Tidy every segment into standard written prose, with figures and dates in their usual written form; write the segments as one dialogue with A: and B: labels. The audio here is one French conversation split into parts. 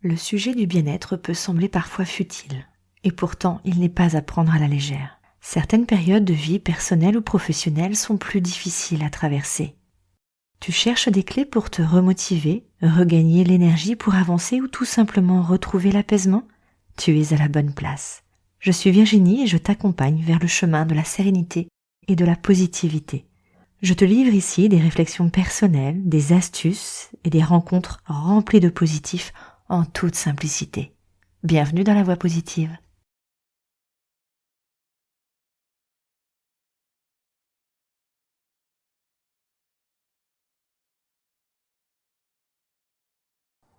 A: Le sujet du bien-être peut sembler parfois futile, et pourtant il n'est pas à prendre à la légère. Certaines périodes de vie personnelle ou professionnelle sont plus difficiles à traverser. Tu cherches des clés pour te remotiver, regagner l'énergie pour avancer ou tout simplement retrouver l'apaisement? Tu es à la bonne place. Je suis Virginie et je t'accompagne vers le chemin de la sérénité et de la positivité. Je te livre ici des réflexions personnelles, des astuces et des rencontres remplies de positifs en toute simplicité. Bienvenue dans la voie positive.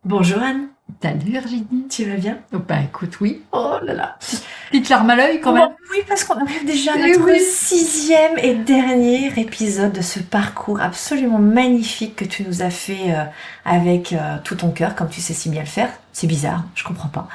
A: Bonjour Anne.
B: Salut Virginie.
A: Tu vas bien?
B: Oh, bah écoute, oui.
A: Oh là là.
B: Petite larme à l'œil quand même.
A: Oui, parce qu'on arrive déjà à
B: Eh
A: notre
B: oui.
A: 6e et dernier épisode de ce parcours absolument magnifique que tu nous as fait avec tout ton cœur, comme tu sais si bien le faire. C'est bizarre, je comprends pas.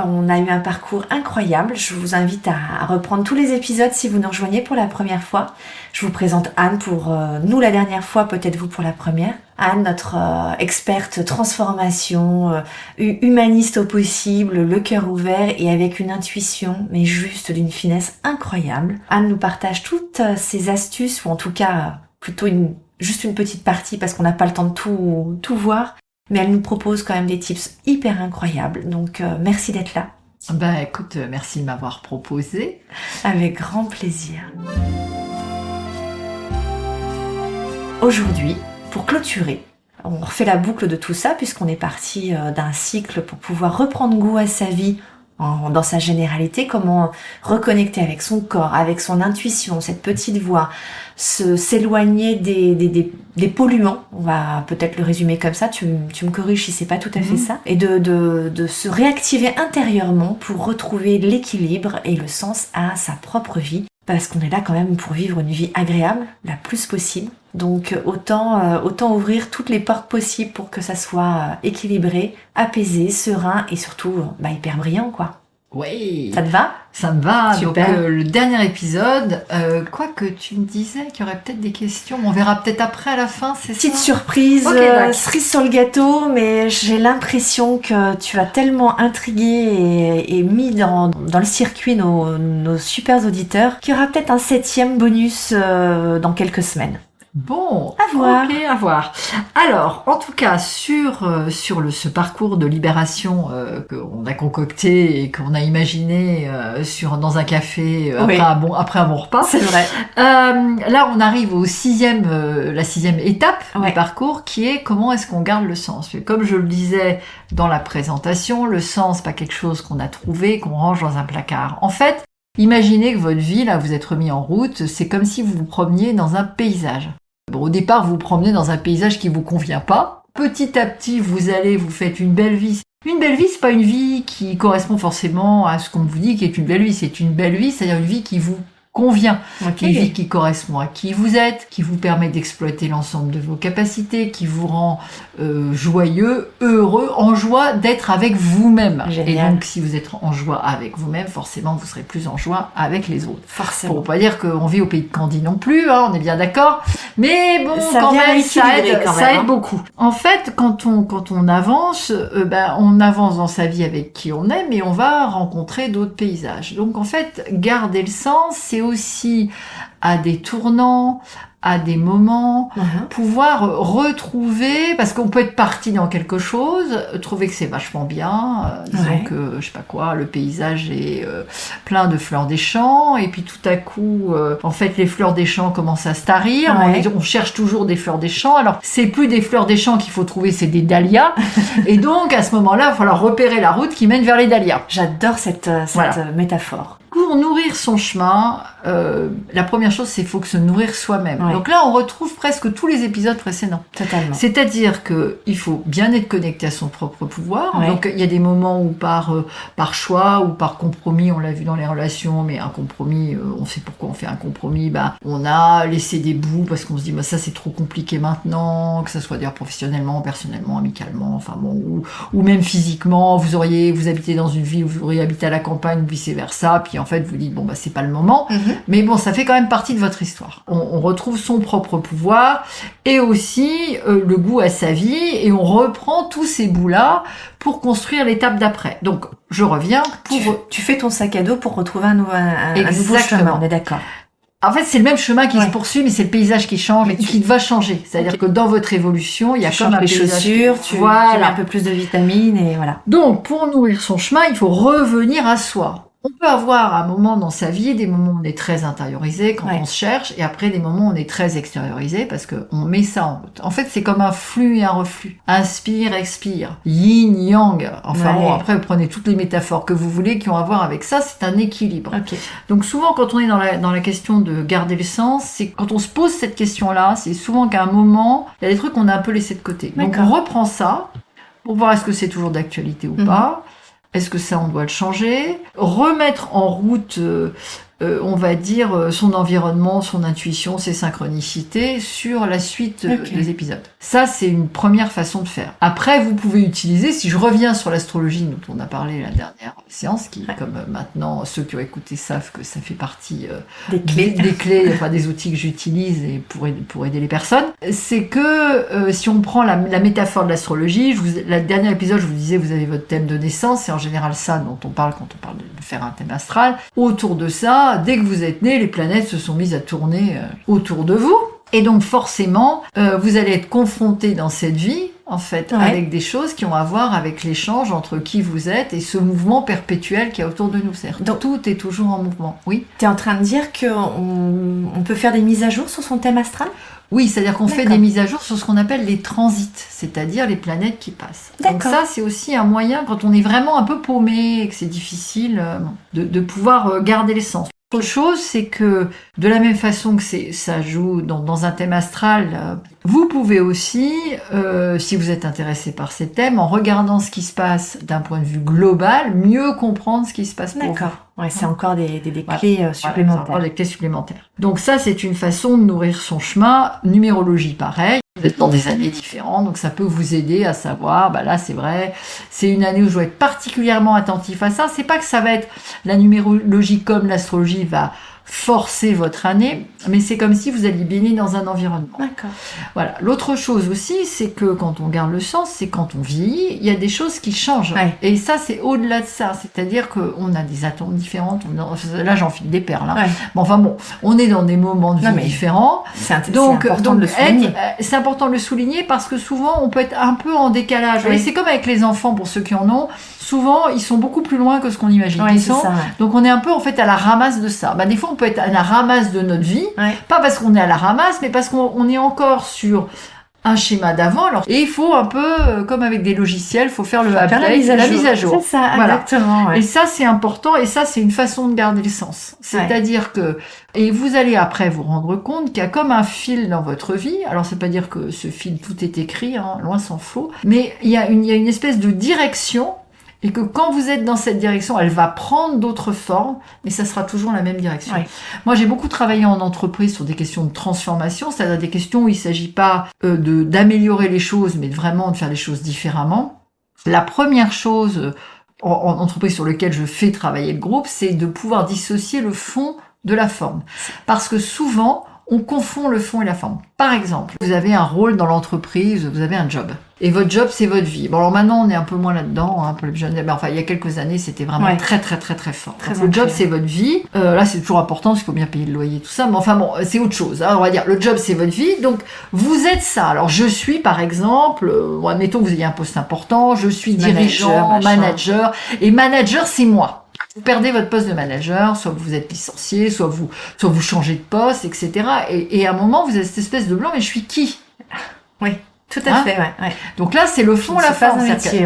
A: On a eu un parcours incroyable. Je vous invite à reprendre tous les épisodes si vous nous rejoignez pour la première fois. Je vous présente Anne pour nous la dernière fois, peut-être vous pour la première. Anne, notre experte transformation, humaniste au possible, le cœur ouvert et avec une intuition, mais juste d'une finesse incroyable. Anne nous partage toutes ses astuces, ou en tout cas plutôt juste une petite partie parce qu'on n'a pas le temps de tout voir. Mais elle nous propose quand même des tips hyper incroyables. Donc merci d'être là.
B: Bah écoute, merci de m'avoir proposé.
A: Avec grand plaisir. Aujourd'hui, pour clôturer, on refait la boucle de tout ça puisqu'on est parti d'un cycle pour pouvoir reprendre goût à sa vie dans sa généralité, comment reconnecter avec son corps, avec son intuition, cette petite voix, s'éloigner des polluants, on va peut-être le résumer comme ça, tu me corriges si c'est pas tout à fait ça, et de se réactiver intérieurement pour retrouver l'équilibre et le sens à sa propre vie, parce qu'on est là quand même pour vivre une vie agréable, la plus possible. Donc autant ouvrir toutes les portes possibles pour que ça soit équilibré, apaisé, serein et surtout hyper brillant quoi.
B: Oui.
A: Ça te va?
B: Ça me va.
A: Super.
B: Donc le dernier épisode, quoique tu me disais qu'il y aurait peut-être des questions, on verra peut-être après à la fin, c'est ça?
A: Petite surprise,
B: Okay,
A: cerise sur le gâteau, mais j'ai l'impression que tu as tellement intrigué et mis dans le circuit nos super auditeurs qu'il y aura peut-être un 7e bonus dans quelques semaines.
B: Bon,
A: à voir.
B: Ok, à voir. Alors, en tout cas, sur ce parcours de libération qu'on a concocté et qu'on a imaginé dans un café après un bon repas.
A: C'est vrai.
B: Là, on arrive la 6e étape du parcours, qui est comment est-ce qu'on garde le sens. Comme je le disais dans la présentation, le sens, pas quelque chose qu'on a trouvé, qu'on range dans un placard. En fait, imaginez que votre vie, là, vous êtes remis en route, c'est comme si vous vous promeniez dans un paysage. Bon, au départ, vous vous promenez dans un paysage qui vous convient pas. Petit à petit, vous faites une belle vie. Une belle vie, c'est pas une vie qui correspond forcément à ce qu'on vous dit qui est une belle vie. C'est une belle vie, c'est-à-dire une vie qui vous convient. Une vie qui correspond à qui vous êtes, qui vous permet d'exploiter l'ensemble de vos capacités, qui vous rend joyeux, heureux, en joie d'être avec vous-même.
A: Génial.
B: Et donc, si vous êtes en joie avec vous-même, forcément, vous serez plus en joie avec les autres.
A: Forcément.
B: Pour pas dire qu'on vit au pays de Candy non plus, on est bien d'accord. Mais bon,
A: ça
B: quand même, ça
A: aide
B: beaucoup. En fait, quand on avance, on avance dans sa vie avec qui on est, mais on va rencontrer d'autres paysages. Donc, en fait, garder le sens, c'est aussi à des tournants, à des moments, pouvoir retrouver, parce qu'on peut être parti dans quelque chose, trouver que c'est vachement bien, disons que, je sais pas quoi, le paysage est plein de fleurs des champs, et puis tout à coup, en fait, les fleurs des champs commencent à se tarir, on cherche toujours des fleurs des champs, alors c'est plus des fleurs des champs qu'il faut trouver, c'est des dahlias, et donc à ce moment-là, il va falloir repérer la route qui mène vers les dahlias.
A: J'adore cette métaphore.
B: Pour nourrir son chemin, la première chose, c'est qu'il faut se nourrir soi-même. Donc là, on retrouve presque tous les épisodes précédents.
A: Totalement.
B: C'est-à-dire qu'il faut bien être connecté à son propre pouvoir. Donc il y a des moments où par choix ou par compromis, on l'a vu dans les relations, mais un compromis, on sait pourquoi on fait un compromis. On a laissé des bouts parce qu'on se dit ça c'est trop compliqué maintenant, que ça soit d'ailleurs professionnellement, personnellement, amicalement, enfin bon, ou même physiquement. Vous habitez dans une ville, vous auriez habité à la campagne, vice versa. Puis en fait vous dites bon bah c'est pas le moment, mais bon ça fait quand même partie de votre histoire. On retrouve son propre pouvoir et aussi le goût à sa vie et on reprend tous ces bouts-là pour construire l'étape d'après. Donc je reviens pour...
A: Tu fais ton sac à dos pour retrouver un nouveau chemin, on est d'accord.
B: En fait, c'est le même chemin qui se poursuit, mais c'est le paysage qui change, qui va changer. C'est-à-dire que dans votre évolution, il y a comme un paysage.
A: Chaussures, tu mets un peu plus de vitamines et voilà.
B: Donc, pour nourrir son chemin, il faut revenir à soi. On peut avoir un moment dans sa vie, des moments où on est très intériorisé quand on se cherche, et après des moments où on est très extériorisé parce qu'on met ça en route. En fait, c'est comme un flux et un reflux. Inspire, expire. Yin, yang. Enfin bon, après, vous prenez toutes les métaphores que vous voulez qui ont à voir avec ça, c'est un équilibre. Donc souvent, quand on est dans la question de garder le sens, c'est quand on se pose cette question-là, c'est souvent qu'à un moment, il y a des trucs qu'on a un peu laissés de côté. Donc on reprend ça pour voir est-ce que c'est toujours d'actualité ou pas. Est-ce que ça, on doit le changer? Remettre en route, on va dire, son environnement, son intuition, ses synchronicités sur la suite des épisodes. Ça, c'est une première façon de faire. Après, vous pouvez utiliser, si je reviens sur l'astrologie dont on a parlé la dernière séance, qui, comme maintenant, ceux qui ont écouté savent que ça fait partie des clés, enfin des outils que j'utilise et pour aider les personnes, c'est que si on prend la métaphore de l'astrologie, la dernière épisode, je vous disais, vous avez votre thème de naissance, c'est en général ça dont on parle quand on parle de faire un thème astral. Autour de ça, dès que vous êtes né, les planètes se sont mises à tourner autour de vous. Et donc forcément, vous allez être confronté dans cette vie, en fait, avec des choses qui ont à voir avec l'échange entre qui vous êtes et ce mouvement perpétuel qu'il y a autour de nous. Donc tout est toujours en mouvement. Oui.
A: Tu es en train de dire qu'on peut faire des mises à jour sur son thème astral ?
B: Oui, c'est-à-dire qu'on fait des mises à jour sur ce qu'on appelle les transits, c'est-à-dire les planètes qui passent. Donc ça, c'est aussi un moyen, quand on est vraiment un peu paumé et que c'est difficile, de pouvoir garder le sens. Autre chose, c'est que de la même façon que ça joue dans un thème astral, vous pouvez aussi, si vous êtes intéressé par ces thèmes, en regardant ce qui se passe d'un point de vue global, mieux comprendre ce qui se passe pour vous.
A: Ouais, c'est encore des clés supplémentaires.
B: C'est encore des clés supplémentaires. Donc ça, c'est une façon de nourrir son chemin. Numérologie, pareil. Vous êtes dans des années différentes, donc ça peut vous aider à savoir, bah là c'est vrai, c'est une année où je dois être particulièrement attentif à ça. C'est pas que ça va être la numérologie comme l'astrologie va forcer votre année, mais c'est comme si vous alliez baigner dans un environnement.
A: D'accord.
B: Voilà. L'autre chose aussi, c'est que quand on garde le sens, c'est quand on vieillit, il y a des choses qui changent. Et ça, c'est au-delà de ça. C'est-à-dire qu'on a des atomes différents. Là, j'enfile des perles. Hein. Mais enfin bon, on est dans des moments de vie différents.
A: C'est important de le souligner.
B: C'est important de le souligner parce que souvent, on peut être un peu en décalage. Et c'est comme avec les enfants, pour ceux qui en ont. Souvent, ils sont beaucoup plus loin que ce qu'on imagine. Donc, on est un peu, en fait, à la ramasse de ça. Des fois, on peut être à la ramasse de notre vie. Pas parce qu'on est à la ramasse, mais parce qu'on est encore sur un schéma d'avant. Et il faut un peu, comme avec des logiciels, il faut faire la mise à jour.
A: C'est ça, exactement.
B: Et ça, c'est important. Et ça, c'est une façon de garder le sens. C'est-à-dire que, et vous allez après vous rendre compte qu'il y a comme un fil dans votre vie. Alors, c'est pas dire que ce fil, tout est écrit, hein, loin s'en faut. Mais il y a une espèce de direction. Et que quand vous êtes dans cette direction, elle va prendre d'autres formes, mais ça sera toujours la même direction. Moi, j'ai beaucoup travaillé en entreprise sur des questions de transformation, c'est-à-dire des questions où il ne s'agit pas d'améliorer les choses, mais vraiment de faire les choses différemment. La première chose en entreprise sur laquelle je fais travailler le groupe, c'est de pouvoir dissocier le fond de la forme. Parce que souvent, on confond le fond et la forme. Par exemple, vous avez un rôle dans l'entreprise, vous avez un job. Et votre job, c'est votre vie. Bon, alors maintenant, on est un peu moins là-dedans, hein, pour les jeunes. Mais enfin, il y a quelques années, c'était vraiment très, très, très, très fort. Le job, c'est votre vie. Là, c'est toujours important, parce qu'il faut bien payer le loyer, tout ça. Mais enfin, bon, c'est autre chose. Hein, on va dire, le job, c'est votre vie. Donc, vous êtes ça. Alors, je suis, par exemple, admettons que vous ayez un poste important, je suis dirigeant, manager. Et manager, c'est moi. Vous perdez votre poste de manager, soit vous êtes licencié, soit vous changez de poste, etc. Et à un moment, vous avez cette espèce de blanc, mais je suis qui?
A: Oui. Tout à fait,
B: Donc là, c'est le fond, la forme.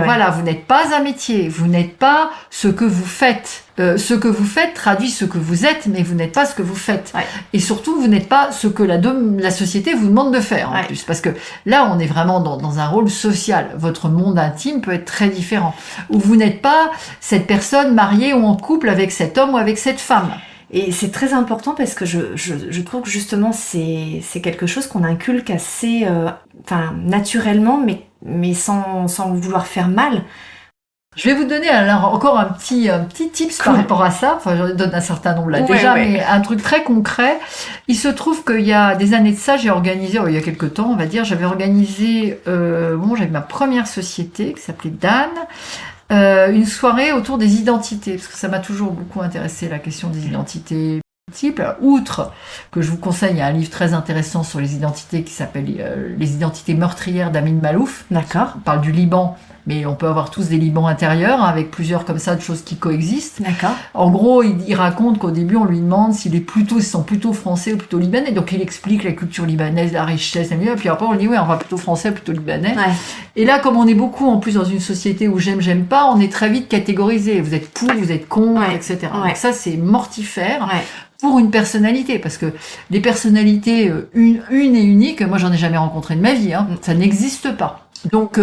B: Voilà, vous n'êtes pas un métier, vous n'êtes pas ce que vous faites. Ce que vous faites traduit ce que vous êtes, mais vous n'êtes pas ce que vous faites. Et surtout, vous n'êtes pas ce que la société vous demande de faire, en plus. Parce que là, on est vraiment dans un rôle social. Votre monde intime peut être très différent. Où vous n'êtes pas cette personne mariée ou en couple avec cet homme ou avec cette femme.
A: Et c'est très important parce que je trouve que justement c'est quelque chose qu'on inculque assez naturellement mais sans vouloir faire mal.
B: Je vais vous donner alors encore un petit tips par rapport à ça. Enfin, j'en donne un certain nombre là déjà, mais un truc très concret. Il se trouve qu'il y a des années de ça, j'ai organisé, il y a quelques temps, on va dire, j'avais organisé, j'avais ma première société qui s'appelait Dan, une soirée autour des identités, parce que ça m'a toujours beaucoup intéressé, la question des identités multiples. Outre que je vous conseille, il y a un livre très intéressant sur les identités qui s'appelle Les identités meurtrières d'Amin Malouf.
A: D'accord.
B: On parle du Liban, mais on peut avoir tous des Libans intérieurs, hein, avec plusieurs comme ça de choses qui coexistent.
A: D'accord.
B: En gros, il raconte qu'au début, on lui demande s'ils sont plutôt français ou plutôt libanais. Donc, il explique la culture libanaise, la richesse, et puis après, on lui dit, oui, on va plutôt français, plutôt libanais.
A: Ouais.
B: Et là, comme on est beaucoup, en plus, dans une société où j'aime pas, on est très vite catégorisé. Vous êtes pour, vous êtes contre, etc.
A: Ouais.
B: Donc ça, c'est mortifère.
A: Ouais.
B: Pour une personnalité, parce que les personnalités une et unique, moi j'en ai jamais rencontré de ma vie, hein, ça n'existe pas. Donc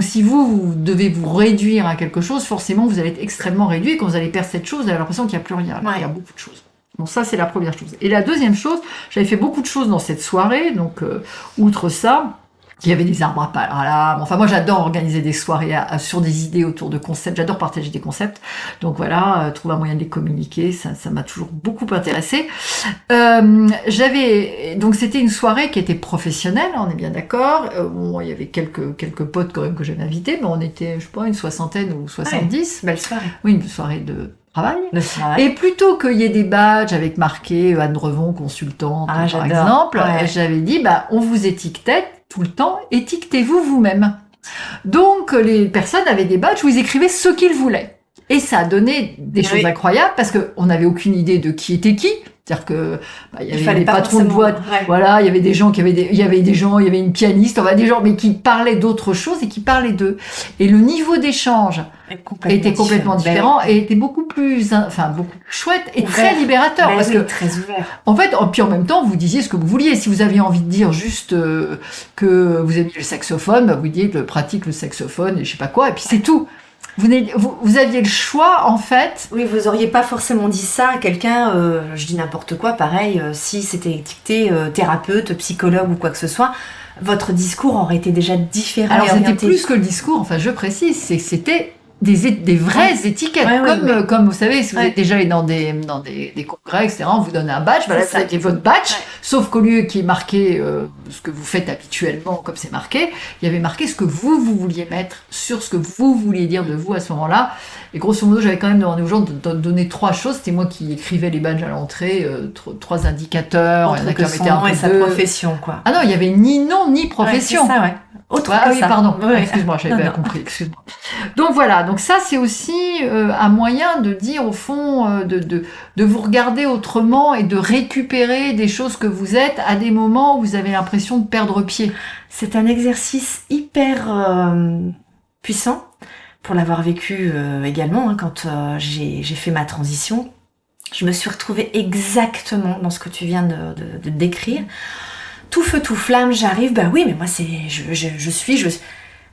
B: si vous devez vous réduire à quelque chose, forcément vous allez être extrêmement réduit. Quand vous allez perdre cette chose, vous avez l'impression qu'il n'y a plus rien. Il y a beaucoup de choses. Bon, ça c'est la première chose. Et la deuxième chose, j'avais fait beaucoup de choses dans cette soirée, donc outre ça, il y avait des arbres à palabres. Enfin, moi, j'adore organiser des soirées sur des idées autour de concepts. J'adore partager des concepts. Donc voilà, trouver un moyen de les communiquer, ça m'a toujours beaucoup intéressé. Donc c'était une soirée qui était professionnelle, on est bien d'accord. Il y avait quelques potes quand même que j'avais invités, mais on était, je sais pas, une soixantaine ou 70.
A: Belle soirée.
B: Oui, une soirée de travail.
A: travail.
B: Et plutôt qu'il y ait des badges avec marqué Anne Revon, consultante, par exemple, j'avais dit, on vous étiquetait tout le temps, étiquetez-vous vous-même. Donc, les personnes avaient des badges où ils écrivaient ce qu'ils voulaient. Et ça a donné des choses incroyables parce qu'on n'avait aucune idée de qui était qui. C'est-à-dire que il y avait des patrons de boîte, voilà, il y avait des gens il y avait une pianiste, des gens mais qui parlaient d'autres choses et qui parlaient d'eux. Et le niveau d'échange était complètement différent et était beaucoup plus chouette et très libérateur parce que
A: très ouvert.
B: En fait, puis en même temps, vous disiez ce que vous vouliez. Si vous aviez envie de dire juste que vous aimiez le saxophone, vous disiez que pratique le saxophone et je sais pas quoi, et puis c'est tout. Vous aviez le choix, en fait.
A: Oui, vous auriez pas forcément dit ça à quelqu'un, je dis n'importe quoi, pareil, si c'était étiqueté thérapeute, psychologue ou quoi que ce soit, votre discours aurait été déjà différent.
B: Alors, c'était plus que le discours, je précise, c'était des vraies étiquettes, comme vous savez, si vous êtes déjà allé dans des congrès, etc., on vous donne un badge, c'était votre badge, sauf qu'au lieu qu'il y ait marqué ce que vous faites habituellement, comme c'est marqué, il y avait marqué ce que vous vouliez mettre sur ce que vous vouliez dire de vous à ce moment-là. Et grosso modo, j'avais quand même demandé aux gens de donner 3 choses. C'était moi qui écrivais les badges à l'entrée, 3 indicateurs.
A: Entre son nom et sa profession, quoi.
B: Ah non, il y avait ni nom ni profession.
A: C'est ça, ouais.
B: Pardon. Excuse-moi, j'avais pas compris. Excuse-moi. Donc voilà. Donc ça, c'est aussi un moyen de dire au fond, de vous regarder autrement et de récupérer des choses que vous êtes à des moments où vous avez l'impression de perdre pied.
A: C'est un exercice hyper puissant pour l'avoir vécu également quand j'ai fait ma transition. Je me suis retrouvée exactement dans ce que tu viens de décrire. Tout feu, tout flamme, j'arrive, oui, mais moi, je suis...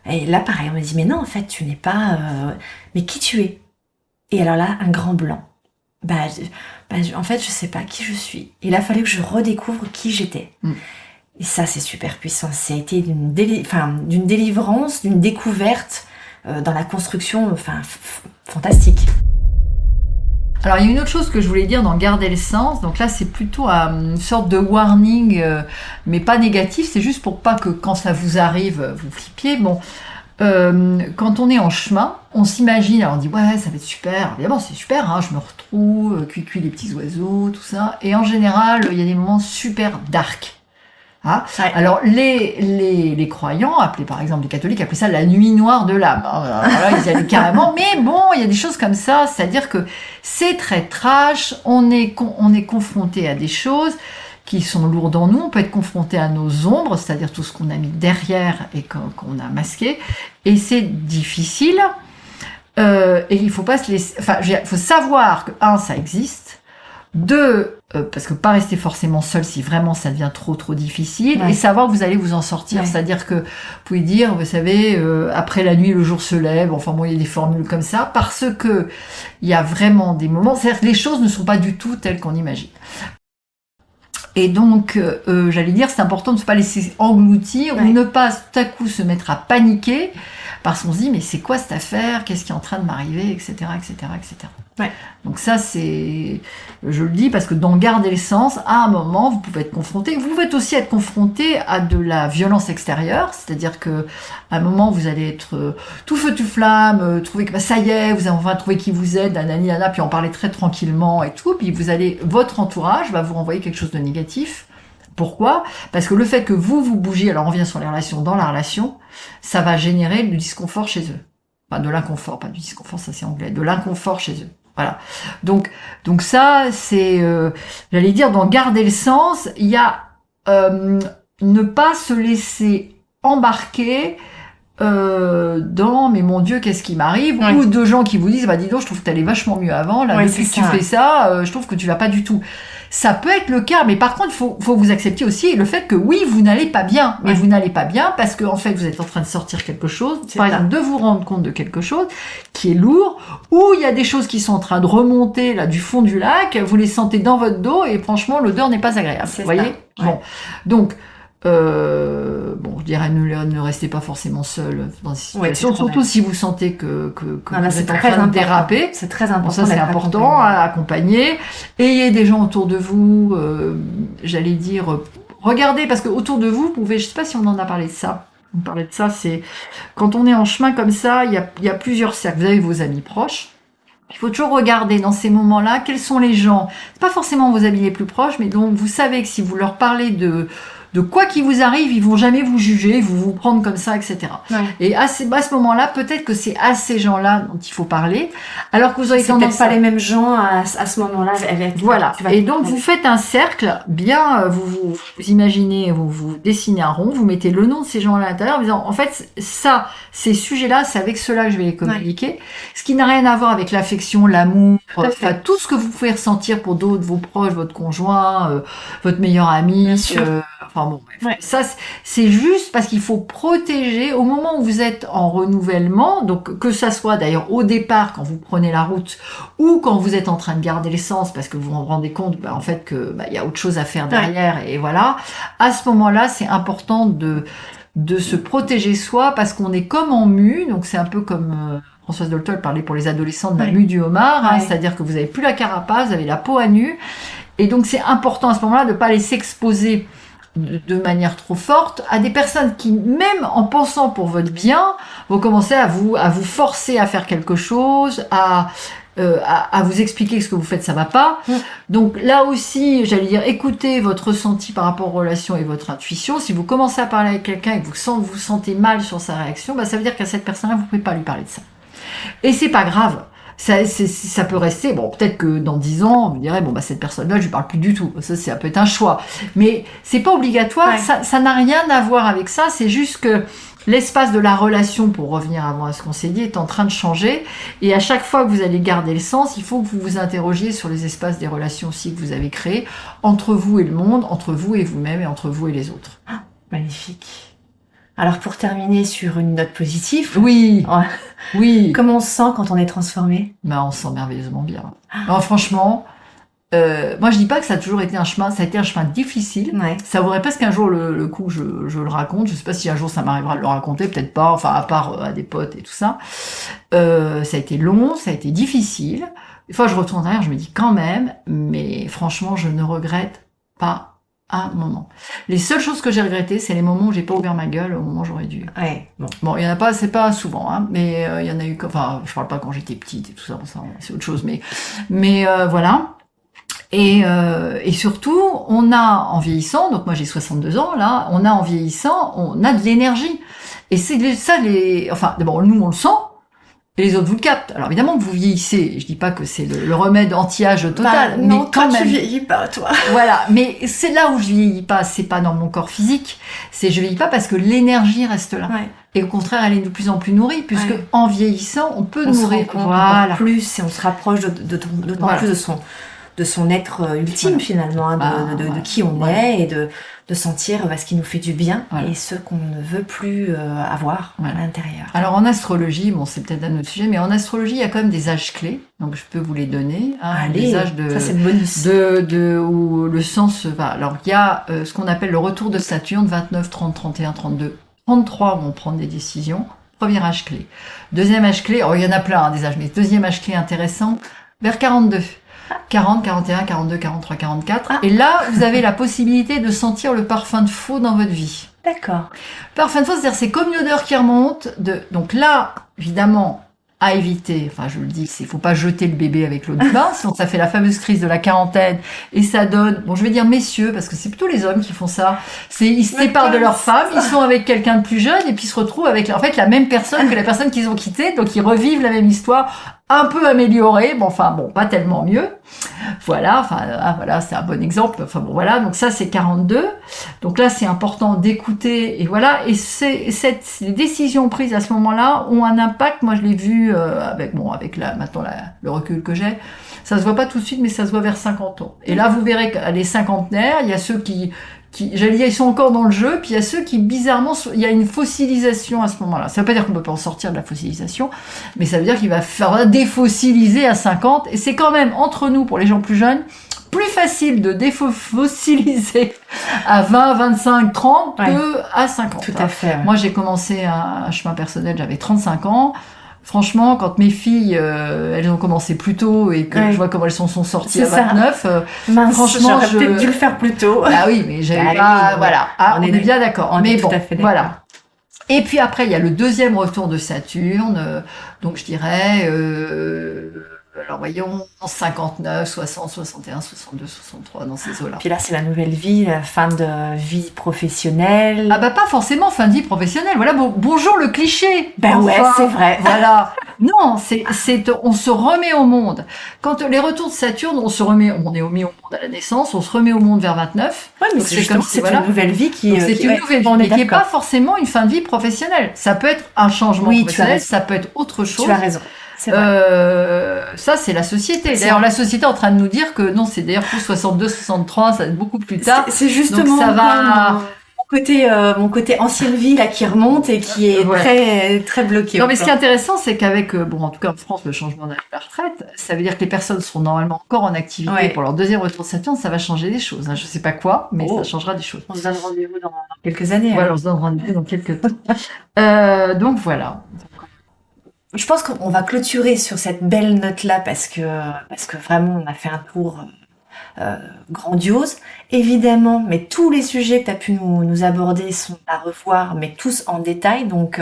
A: Et là, pareil, on me dit, mais non, en fait, tu n'es pas... Mais qui tu es? Et alors là, un grand blanc. En fait, je sais pas qui je suis. Il a fallu que je redécouvre qui j'étais. Et ça, c'est super puissant. Ça a été d'une délivrance, d'une découverte dans la construction, fantastique.
B: Alors, il y a une autre chose que je voulais dire dans Garder le sens. Donc là, c'est plutôt une sorte de warning, mais pas négatif. C'est juste pour pas que quand ça vous arrive, vous flippiez. Bon, quand on est en chemin, on s'imagine, alors on dit ouais, ça va être super. Évidemment, c'est super, hein, je me retrouve, cuit les petits oiseaux, tout ça. Et en général, il y a des moments super dark. Hein, alors les croyants, appelés par exemple les catholiques, appelaient ça la nuit noire de l'âme. Alors là, ils y allaient carrément. Mais bon, il y a des choses comme ça, c'est-à-dire que c'est très trash. On est confronté à des choses qui sont lourdes en nous. On peut être confronté à nos ombres, c'est-à-dire tout ce qu'on a mis derrière et qu'on a masqué. Et c'est difficile. Et il faut pas se laisser. Faut savoir que ça existe. 2, parce que pas rester forcément seul si vraiment ça devient trop difficile, et savoir que vous allez vous en sortir. C'est-à-dire que vous pouvez dire, vous savez, après la nuit le jour se lève, il y a des formules comme ça, parce que il y a vraiment des moments, c'est-à-dire que les choses ne sont pas du tout telles qu'on imagine. Et donc, j'allais dire, c'est important de ne pas laisser engloutir ou ne pas tout à coup se mettre à paniquer parce qu'on se dit, mais c'est quoi cette affaire? Qu'est-ce qui est en train de m'arriver? Etc., etc., etc.
A: Ouais.
B: Donc ça, je le dis parce que dans garder le sens, à un moment, vous pouvez être confronté. Vous pouvez aussi être confronté à de la violence extérieure, c'est-à-dire que à un moment, vous allez être tout feu, tout flamme, trouver que ça y est, vous avez enfin trouvé qui vous êtes, nanani, nana, puis en parler très tranquillement et tout, puis votre entourage va vous renvoyer quelque chose de négatif. Pourquoi? Parce que le fait que vous bougiez, alors on revient sur les relations, dans la relation, ça va générer du disconfort chez eux. Enfin, de l'inconfort, pas du disconfort, ça c'est anglais, de l'inconfort chez eux. Voilà. Donc ça, c'est, j'allais dire, dans garder le sens, il y a ne pas se laisser embarquer dans mais mon Dieu, qu'est-ce qui m'arrive, ou de gens qui vous disent, bah dis donc, je trouve que t'allais vachement mieux avant, là, depuis que tu fais ça, je trouve que tu vas pas du tout. Ça peut être le cas, mais par contre, faut vous accepter aussi le fait que oui, vous n'allez pas bien, mais vous n'allez pas bien parce que en fait, vous êtes en train de sortir quelque chose, par exemple, de vous rendre compte de quelque chose qui est lourd, ou il y a des choses qui sont en train de remonter là du fond du lac, vous les sentez dans votre dos et franchement, l'odeur n'est pas agréable. Vous voyez ? Bon, donc je dirais ne restez pas forcément seul dans ces situations, surtout si vous sentez que vous êtes en train de déraper.
A: C'est très important.
B: Bon, ça c'est important à accompagner. Ayez des gens autour de vous, j'allais dire, regardez parce que autour de vous, vous pouvez, je sais pas si on en a parlé de ça. On parlait de ça, c'est quand on est en chemin comme ça, il y a plusieurs cercles. Vous avez vos amis proches. Il faut toujours regarder dans ces moments-là quels sont les gens. C'est pas forcément vos amis les plus proches, mais donc vous savez que si vous leur parlez de quoi qu'il vous arrive, ils vont jamais vous juger, vous prendre comme ça, etc. Ouais. Et à ce moment-là, peut-être que c'est à ces gens-là dont il faut parler, alors que vous aurez tendance
A: pas les mêmes gens à ce moment-là.
B: Voilà. Et donc vous faites un cercle, bien, vous imaginez, vous dessinez un rond, vous mettez le nom de ces gens-là à l'intérieur, en disant, en fait, ces sujets-là, c'est avec ceux-là que je vais les communiquer. Ce qui n'a rien à voir avec l'affection, l'amour, enfin tout ce que vous pouvez ressentir pour d'autres, vos proches, votre conjoint, votre meilleur ami. Enfin bon, bref. Ça c'est juste parce qu'il faut protéger au moment où vous êtes en renouvellement, donc que ça soit d'ailleurs au départ quand vous prenez la route ou quand vous êtes en train de garder l'essence parce que vous vous rendez compte en fait que il y a autre chose à faire derrière et voilà. À ce moment-là, c'est important de se protéger soi parce qu'on est comme en mue, donc c'est un peu comme Françoise Dolto parlait pour les adolescents de la mue du homard, c'est-à-dire que vous avez plus la carapace, vous avez la peau à nu, et donc c'est important à ce moment-là de pas aller s'exposer de manière trop forte à des personnes qui, même en pensant pour votre bien, vont commencer à vous forcer à faire quelque chose, à vous expliquer que ce que vous faites ça va pas. Donc là aussi, j'allais dire, écoutez votre ressenti par rapport aux relations et votre intuition. Si vous commencez à parler avec quelqu'un et que vous sentez mal sur sa réaction, ça veut dire qu'à cette personne-là, vous pouvez pas lui parler de ça. Et c'est pas grave. Ça peut rester, bon, peut-être que dans 10 ans, on me dirait, cette personne-là, je lui parle plus du tout. Ça peut être un choix. Mais c'est pas obligatoire, ça n'a rien à voir avec ça, c'est juste que l'espace de la relation, pour revenir avant à ce qu'on s'est dit, est en train de changer. Et à chaque fois que vous allez garder le sens, il faut que vous vous interrogiez sur les espaces des relations aussi que vous avez créés, entre vous et le monde, entre vous et vous-même, et entre vous et les autres.
A: Ah, magnifique. Alors pour terminer sur une note positive,
B: oui,
A: comment on se sent quand on est transformé?
B: On se sent merveilleusement bien. Alors franchement, moi je dis pas que ça a toujours été un chemin, ça a été un chemin difficile. Ça vaudrait presque qu'un jour le coup je le raconte. Je sais pas si un jour ça m'arrivera de le raconter, peut-être pas. Enfin à part à des potes et tout ça. Ça a été long, ça a été difficile. Des fois je retourne derrière, je me dis quand même, mais franchement je ne regrette pas un moment. Les seules choses que j'ai regrettées, c'est les moments où j'ai pas ouvert ma gueule au moment où j'aurais dû. Bon, il y en a pas, c'est pas souvent, hein, mais il y en a eu. Enfin, je parle pas quand j'étais petite et tout ça, c'est autre chose, mais voilà. Et surtout, on a en vieillissant, donc moi j'ai 62 ans là, on a de l'énergie. Et c'est ça enfin d'abord nous on le sent. Et les autres vous le captent. Alors évidemment que vous vieillissez, je dis pas que c'est le remède anti-âge total,
A: non,
B: mais quand même.
A: Tu vieillis pas, toi.
B: Voilà, mais c'est là où je vieillis pas, c'est pas dans mon corps physique, c'est je vieillis pas parce que l'énergie reste là. Et au contraire, elle est de plus en plus nourrie, puisque en vieillissant, on peut nourrir.
A: Plus et on se rapproche d'autant plus de son être ultime finalement, hein, de qui on est, et de sentir ce qui nous fait du bien et ce qu'on ne veut plus avoir à l'intérieur.
B: Alors en astrologie, c'est peut-être un autre sujet, mais en astrologie, il y a quand même des âges clés, donc je peux vous les donner.
A: Allez,
B: des âges
A: ça c'est le bonus.
B: Où le sens va. Alors il y a ce qu'on appelle le retour de Saturne, 29, 30, 31, 32, 33 vont prendre des décisions. Premier âge clé. Deuxième âge clé, il y en a plein des âges, mais deuxième âge clé intéressant, vers 42. 40, 41, 42, 43, 44. Et là, vous avez la possibilité de sentir le parfum de faux dans votre vie.
A: D'accord.
B: Le parfum de faux, c'est-à-dire c'est comme une odeur qui remonte. Donc là, évidemment, à éviter, je le dis, il faut pas jeter le bébé avec l'eau du bain, sinon ça fait la fameuse crise de la quarantaine et ça donne, je vais dire messieurs, parce que c'est plutôt les hommes qui font ça, ils se séparent de leur femme, ils sont avec quelqu'un de plus jeune et puis ils se retrouvent avec la même personne que la personne qu'ils ont quittée, donc ils revivent la même histoire, un peu améliorée, pas tellement mieux. Voilà, c'est un bon exemple. Donc ça c'est 42. Donc là c'est important d'écouter et voilà. Et les décisions prises à ce moment-là ont un impact. Moi je l'ai vu avec le recul que j'ai. Ça se voit pas tout de suite, mais ça se voit vers 50 ans. Et là vous verrez que les cinquantenaires, il y a ceux qui j'allais dire, ils sont encore dans le jeu, puis il y a ceux qui, bizarrement, il y a une fossilisation à ce moment-là. Ça veut pas dire qu'on peut pas en sortir de la fossilisation, mais ça veut dire qu'il va faire défossiliser à 50, et c'est quand même, entre nous, pour les gens plus jeunes, plus facile de défossiliser à 20, 25, 30 que à 50.
A: Tout à fait. Ouais.
B: Moi, j'ai commencé un chemin personnel, j'avais 35 ans. Franchement, quand mes filles, elles ont commencé plus tôt et que je vois comment elles sont sorties à 29, franchement,
A: j'aurais peut-être dû le faire plus tôt.
B: Ah oui, mais j'avais pas, voilà. On est bien d'accord. Mais bon, voilà. Et puis après, il y a le deuxième retour de Saturne, donc je dirais, alors voyons, 59, 60, 61, 62, 63, dans ces eaux-là.
A: Puis là, c'est la nouvelle vie, la fin de vie professionnelle.
B: Ah pas forcément fin de vie professionnelle. Voilà, bonjour le cliché.
A: Ouais, c'est vrai.
B: Voilà. Non, on se remet au monde. Quand les retours de Saturne, on est mis au monde à la naissance, on se remet au monde vers 29.
A: Ouais, mais c'est une nouvelle vie qui
B: est une nouvelle vie, mais qui n'est pas forcément une fin de vie professionnelle. Ça peut être un changement professionnel, ça peut être autre chose.
A: Tu as raison. C'est vrai.
B: Ça, c'est la société. D'ailleurs, la société est en train de nous dire que non, c'est d'ailleurs plus 62, 63, ça va être beaucoup plus tard.
A: C'est justement
B: donc, ça va...
A: mon côté ancienne vie là qui remonte et qui est très très bloqué.
B: Non, mais ce qui est intéressant, c'est qu'avec en tout cas en France, le changement d'âge de la retraite, ça veut dire que les personnes seront normalement encore en activité pour leur deuxième retour de Saturne. Ça va changer des choses. Je sais pas quoi, mais ça changera des choses.
A: On se donne rendez-vous dans quelques années.
B: Voilà, on se donne rendez-vous dans quelques temps. Donc voilà.
A: Je pense qu'on va clôturer sur cette belle note-là parce que vraiment on a fait un tour grandiose. Évidemment, mais tous les sujets que tu as pu nous aborder sont à revoir, mais tous en détail. Donc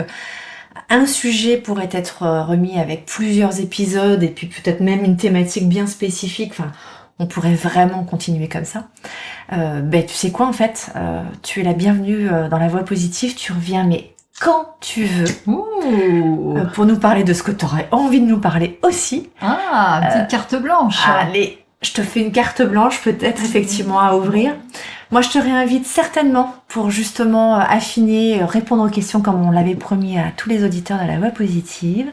A: un sujet pourrait être remis avec plusieurs épisodes et puis peut-être même une thématique bien spécifique. On pourrait vraiment continuer comme ça. Tu sais quoi en fait, tu es la bienvenue dans la voie positive. Tu reviens mais quand tu veux, pour nous parler de ce que tu aurais envie de nous parler aussi.
B: Ah, une petite carte blanche.
A: Allez, je te fais une carte blanche peut-être effectivement à ouvrir. Moi, je te réinvite certainement pour justement affiner, répondre aux questions comme on l'avait promis à tous les auditeurs de la voie positive.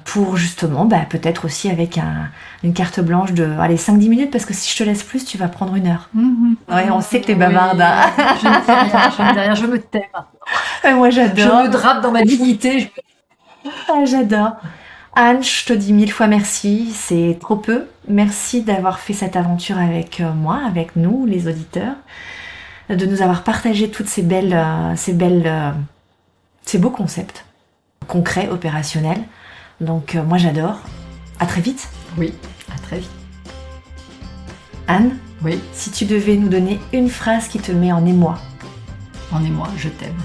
A: Pour justement, peut-être aussi avec une carte blanche de 5-10 minutes, parce que si je te laisse plus, tu vas prendre 1 heure. Ouais, on sait que t'es bavarde.
B: Je ne dis rien, je me tais maintenant.
A: Moi, j'adore.
B: Je me drape dans ma dignité.
A: J'adore. Anne, je te dis 1000 fois merci, c'est trop peu. Merci d'avoir fait cette aventure avec moi, avec nous, les auditeurs, de nous avoir partagé toutes ces beaux concepts concrets, opérationnels. Donc moi j'adore. À très vite.
B: Oui, à très vite.
A: Anne,
B: oui.
A: Si tu devais nous donner une phrase qui te met en émoi.
B: En émoi, je t'aime.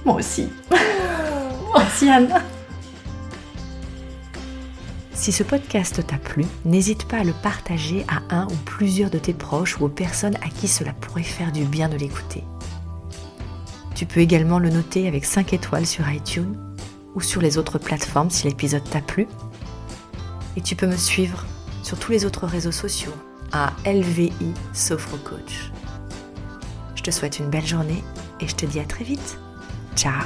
A: Moi aussi. Merci Anne. Si ce podcast t'a plu, n'hésite pas à le partager à un ou plusieurs de tes proches ou aux personnes à qui cela pourrait faire du bien de l'écouter. Tu peux également le noter avec 5 étoiles sur iTunes ou sur les autres plateformes si l'épisode t'a plu. Et tu peux me suivre sur tous les autres réseaux sociaux à LVI Sophrocoach. Je te souhaite une belle journée et je te dis à très vite. Ciao.